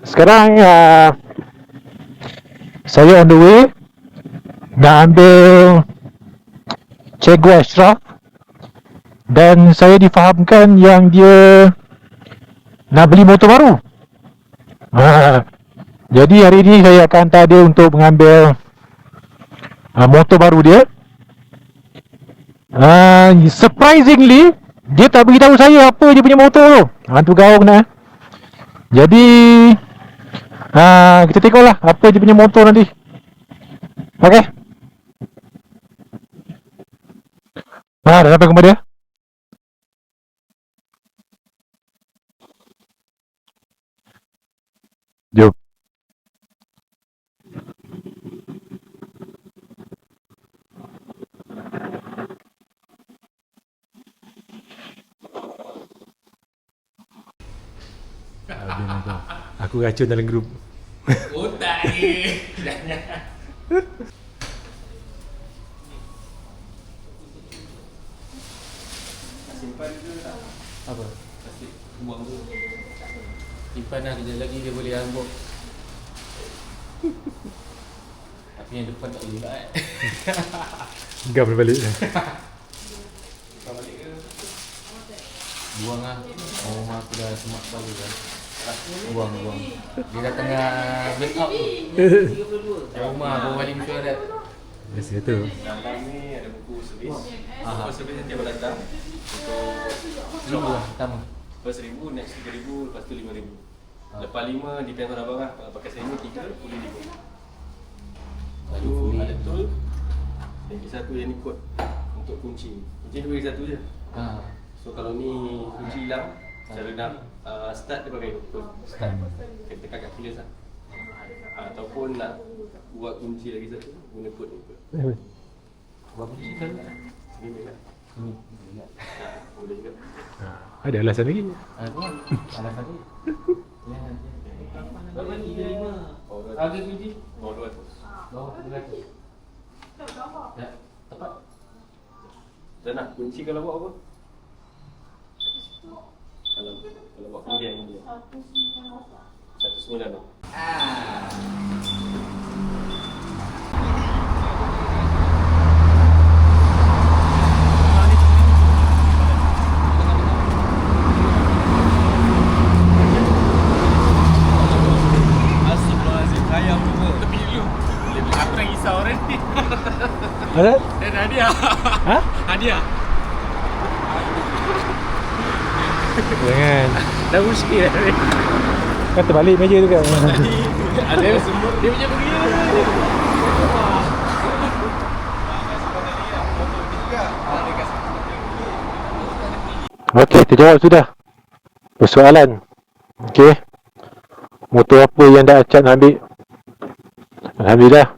Sekarang saya on the way nak ambil Cikgu Ashraf, dan saya difahamkan yang dia nak beli motor baru. Jadi hari ini saya akan hantar dia untuk mengambil motor baru dia. Surprisingly, dia tak beritahu saya apa dia punya motor tu. Tu gaung nak. Jadi kita tengoklah apa dia punya motor nanti. Okay. Dah sampai rumah dia. Jom. Aku racun dalam grup. Oh tak ni. Simpan ke tak? Apa? Plastik buang tu. Simpan lah, kejap lagi dia boleh unbox. Tapi yang depan tak boleh juga Gam balik. Simpan balik ke? Buang lah. Rumah aku dah semak baru kan. Buang. Dia dah tengah break out tu. Dari rumah bawa balik mesyuarat. Biasa tu. Dalam ni ada buku servis. Buku servis nanti abang datang untuk RM1,000 lah pertama. First RM1, next RM3,000, lepas tu RM5,000. Lepas 5, depends on abang lah. Kalau pakai semi 3, boleh 5. Lalu ada tool. Lagi satu yang ni kod untuk kunci. Kunci dia bagi satu je. So kalau ni kunci hilang, cara nak start dia pakai kod start. Kita tekan kat keyless lah. Ataupun nak buat kunci lagi satu, guna kod ni. Buat kunci kan? Ni kan? Ini. Boleh juga. Ada alasan lagi. Ada alasan ni. Berapa ni? 5. Harga kunci? Oh, 200. Bawah 200. Ya, tepat. Dan nak kunci kalau buat apa? Kalau buat kemudian ni dia 1.9 tu. Astaghfirullahaladzim, saya lupa. Tepi dulu. Aku dah risau orang ni. Ada? Dan hadiah. Ha? Hadiah. Jangan. Dah muskil dah ni. Kan terbalik meja tu kan. Ada semua. Dia punya pergi lah. Okey, terjawab sudah persoalan. Okey. Motor apa yang dah Achan ambil? Alhamdulillah,